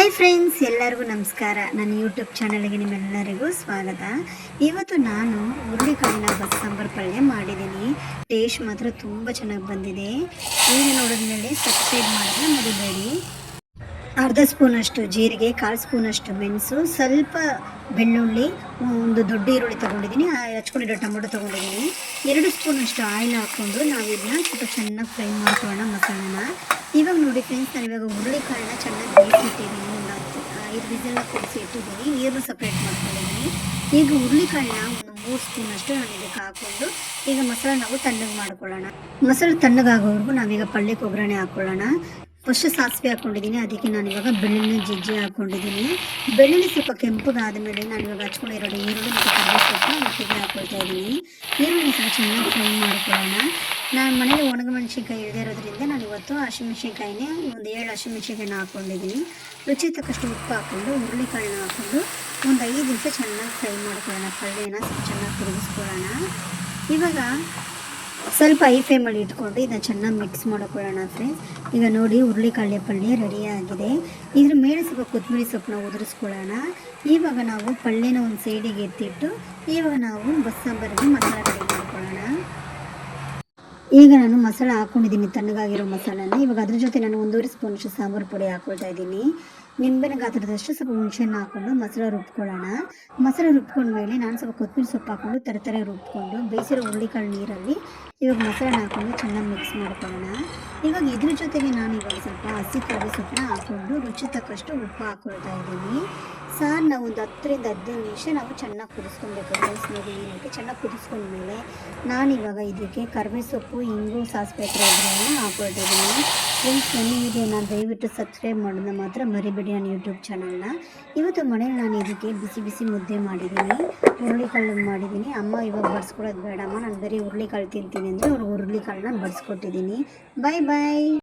Hi friends, ಎಲ್ಲರಿಗೂ ನಮಸ್ಕಾರ. ನನ್ನ ಯೂಟ್ಯೂಬ್ ಚಾನಲ್ಗೆ ನಿಮ್ಮೆಲ್ಲರಿಗೂ ಸ್ವಾಗತ. ಇವತ್ತು ನಾನು ಹುರುಳಿಕಾಳಿನ ಬಸ್ಸಾಂಬಾರು ಪಲ್ಯ ಮಾಡಿದ್ದೀನಿ. ಟೇಸ್ಟ್ ಮಾತ್ರ ತುಂಬ ಚೆನ್ನಾಗಿ ಬಂದಿದೆ. ಈಗ ನೋಡಿದ್ಮೇಲೆ ಸಬ್ಸ್ಕ್ರೈಬ್ ಮಾಡಿದ್ರೆ ಮರಿಬೇಡಿ. ಅರ್ಧ ಸ್ಪೂನಷ್ಟು ಜೀರಿಗೆ, 1/4 ಸ್ಪೂನಷ್ಟು ಮೆಣಸು, ಸ್ವಲ್ಪ ಬೆಳ್ಳುಳ್ಳಿ, ಒಂದು ದೊಡ್ಡ ಈರುಳ್ಳಿ ತೊಗೊಂಡಿದ್ದೀನಿ, ಹಚ್ಕೊಂಡಿರೋ ಟೊಮೊಟೊ ತೊಗೊಂಡಿದ್ದೀನಿ, 2 ಸ್ಪೂನಷ್ಟು ಆಯಿಲ್ ಹಾಕ್ಕೊಂಡು ನಾವು ಇದನ್ನ ಸ್ವಲ್ಪ ಚೆನ್ನಾಗಿ ಫ್ರೈ ಮಾಡ್ಕೊಳ್ಳೋಣ ಮಸಾಲೆನ. ಇವಾಗ ನೋಡಿ ಫ್ರೆಂಡ್ಸ್, ನಾನು ಇವಾಗ ಹುರುಳಿಕಾಳನ್ನ ಚೆನ್ನಾಗಿ ಬೇಯಿಸಿಟ್ಟಿದ್ದೀನಿ. ಒಂದು 5 ವಿಸಿಲ್ನ ಕೂಡಿಸಿ ಇಟ್ಟಿದ್ದೀನಿ. ನೀರನ್ನು ಸಪ್ರೇಟ್ ಮಾಡ್ಕೊಂಡಿದ್ದೀನಿ. ಈಗ ಹುರುಳಿಕಾಳನ್ನ ಒಂದು 3 ಸ್ಪೂನಷ್ಟು ನಾನು ಇದಕ್ಕೆ ಹಾಕ್ಕೊಂಡು ಈಗ ಮಸಾಲೆ ನಾವು ತಣ್ಣಗೆ ಮಾಡ್ಕೊಳ್ಳೋಣ. ಮಸಾಲೆ ತಣ್ಣಗಾಗೋವರೆಗೂ ನಾವೀಗ ಪಲ್ಯಕ್ಕೆ ಒಗ್ಗರಣೆ ಹಾಕ್ಕೊಳ್ಳೋಣ. ಫಸ್ಟ್ ಸಾಸಿವೆ ಹಾಕ್ಕೊಂಡಿದ್ದೀನಿ, ಅದಕ್ಕೆ ನಾನು ಇವಾಗ ಬೆಳ್ಳುಳ್ಳಿ ಜಜ್ಜಿ ಹಾಕ್ಕೊಂಡಿದ್ದೀನಿ. ಬೆಳ್ಳುಳ್ಳಿ ಸ್ವಲ್ಪ ಕೆಂಪಗಾದ ಮೇಲೆ ನಾನು ಇವಾಗ ಹಚ್ಕೊಂಡಿರೋ ಈರುಳ್ಳಿ ಮತ್ತು ಕರಿಬೇವು ಸೊಪ್ಪು ಒಟ್ಟಿಗೆ ಹಾಕ್ಕೊಳ್ತಾ ಇದ್ದೀನಿ. ಈರುಳ್ಳಿ ಸ್ವಲ್ಪ ಚೆನ್ನಾಗಿ ಫ್ರೈ ಮಾಡ್ಕೊಳ್ಳೋಣ. ನಾನು ಮನೇಲಿ ಒಣಮೆಣಸಿನ್ಕಾಯಿ ಇಲ್ಲದೆ ಇರೋದ್ರಿಂದ ನಾನು ಇವತ್ತು ಹಸಿಮೆಣಸಿನ್ಕಾಯಿನೇ ಒಂದು 7 ಹಸಿಮೆಣಸಿನ್ಕಾಯಿನ ಹಾಕ್ಕೊಂಡಿದ್ದೀನಿ. ರುಚಿ ತಕ್ಕಷ್ಟು ಉಪ್ಪು ಹಾಕ್ಕೊಂಡು ಹುರುಳಿಕಾಳನ್ನ ಹಾಕ್ಕೊಂಡು ಒಂದು 5 ನಿಮಿಷ ಚೆನ್ನಾಗಿ ಫ್ರೈ ಮಾಡ್ಕೊಳ್ಳೋಣ. ಪಲ್ಯನ ಸ್ವಲ್ಪ ಚೆನ್ನಾಗಿ ತಿರುಗಿಸ್ಕೊಳ್ಳೋಣ. ಇವಾಗ ಸ್ವಲ್ಪ ಐ ಫ್ಲೇಮಲ್ಲಿ ಇಟ್ಕೊಂಡು ಇದನ್ನು ಚೆನ್ನಾಗಿ ಮಿಕ್ಸ್ ಮಾಡ್ಕೊಳ್ಳೋಣ ಫ್ರೆಂಡ್ಸ್. ಈಗ ನೋಡಿ, ಹುರುಳಿಕಾಳು ಪಲ್ಯ ರೆಡಿಯಾಗಿದೆ. ಇದ್ರ ಮೇಲೆ ಸ್ವಲ್ಪ ಕೊತ್ತಂಬರಿ ಸೊಪ್ಪನ್ನ ಉದುರಿಸ್ಕೊಳ್ಳೋಣ. ಇವಾಗ ನಾವು ಪಲ್ಯನ ಒಂದು ಸೈಡಿಗೆ ಎತ್ತಿಟ್ಟು ಇವಾಗ ನಾವು ಬಸ್ಸಾಂಬಾರಿಗೆ ಮಸಾಲೆ ರೆಡಿ ಮಾಡ್ಕೊಳ್ಳೋಣ. ಈಗ ನಾನು ಮಸಾಲೆ ಹಾಕ್ಕೊಂಡಿದ್ದೀನಿ, ತಣ್ಣಗಾಗಿರೋ ಮಸಾಲೆನ. ಇವಾಗ ಅದ್ರ ಜೊತೆ ನಾನು 1.5 ಸ್ಪೂನಷ್ಟು ಸಾಂಬಾರು ಪುಡಿ ಹಾಕ್ಕೊಳ್ತಾ ಇದ್ದೀನಿ. ನಿಂಬೆನ ಗಾತ್ರದಷ್ಟು ಸ್ವಲ್ಪ ಹುಣಸೆಹಣ್ಣು ಹಾಕ್ಕೊಂಡು ಮಸಾಲೆ ರುಬ್ಕೊಳ್ಳೋಣ. ಮಸಾಲೆ ರುಬ್ಕೊಂಡ್ಮೇಲೆ ನಾನು ಸ್ವಲ್ಪ ಕೊತ್ತಂಬರಿ ಸೊಪ್ಪು ಹಾಕ್ಕೊಂಡು ತರತರೆ ರುಬ್ಕೊಂಡು ಬೇಯಿಸಿರೋ ಹುರುಳಿಕಾಳು ನೀರಲ್ಲಿ ಇವಾಗ ಮಸಾಲೆನ ಹಾಕ್ಕೊಂಡು ಚೆನ್ನಾಗಿ ಮಿಕ್ಸ್ ಮಾಡ್ಕೊಳ್ಳೋಣ. ಇವಾಗ ಇದ್ರ ಜೊತೆಗೆ ನಾನು ಇವಾಗ ಸ್ವಲ್ಪ ಹಸಿ ಕರಿಬೇವು ಸೊಪ್ಪನ್ನ ಹಾಕ್ಕೊಂಡು ರುಚಿ ತಕ್ಕಷ್ಟು ಉಪ್ಪು ಹಾಕ್ಕೊಳ್ತಾ ಇದ್ದೀನಿ. ಸಾರು ನಾವು ಒಂದು 10 ರಿಂದ 15 ನಿಮಿಷ ನಾವು ಚೆನ್ನಾಗಿ ಕುದಿಸ್ಕೊಬೇಕು. ನೋಡಿ, ಏನಕ್ಕೆ ಚೆನ್ನಾಗಿ ಕುದಿಸ್ಕೊಂಡ್ಮೇಲೆ ನಾನು ಇವಾಗ ಇದಕ್ಕೆ ಕರಿಬೇವು ಸೊಪ್ಪು, ಇಂಗು, ಸಾಸಿವೆ ಒಗ್ಗರಣೆನ ಹಾಕ್ಕೊಳ್ತಾ ಇದ್ದೀನಿ. ಫ್ರೆಂಡ್ಸ್, ನನ್ನ ವಿಡಿಯೋನ ದಯವಿಟ್ಟು ಸಬ್ಸ್ಕ್ರೈಬ್ ಮಾಡೋದನ್ನ ಮಾತ್ರ ಮರಿಬೇಡಿ ನನ್ನ ಯೂಟ್ಯೂಬ್ ಚಾನಲ್ನ. ಇವತ್ತು ಮನೇಲಿ ನಾನು ಇದಕ್ಕೆ ಬಿಸಿ ಬಿಸಿ ಮುದ್ದೆ ಮಾಡಿದ್ದೀನಿ, ಹುರುಳಿಕಾಳು ಮಾಡಿದ್ದೀನಿ. ಅಮ್ಮ ಇವಾಗ ಬಡಿಸ್ಕೊಡೋದು ಬೇಡಮ್ಮ, ನಾನು ಬರೀ ಹುರುಳಿಕಾಳು ತಿಂತೀನಿ ಅಂದರೆ ಅವ್ರಿಗೆ ಹುರುಳಿಕಾಳನ್ನ ಬಡಿಸ್ಕೊಟ್ಟಿದ್ದೀನಿ. ಬಾಯ್ ಬಾಯ್.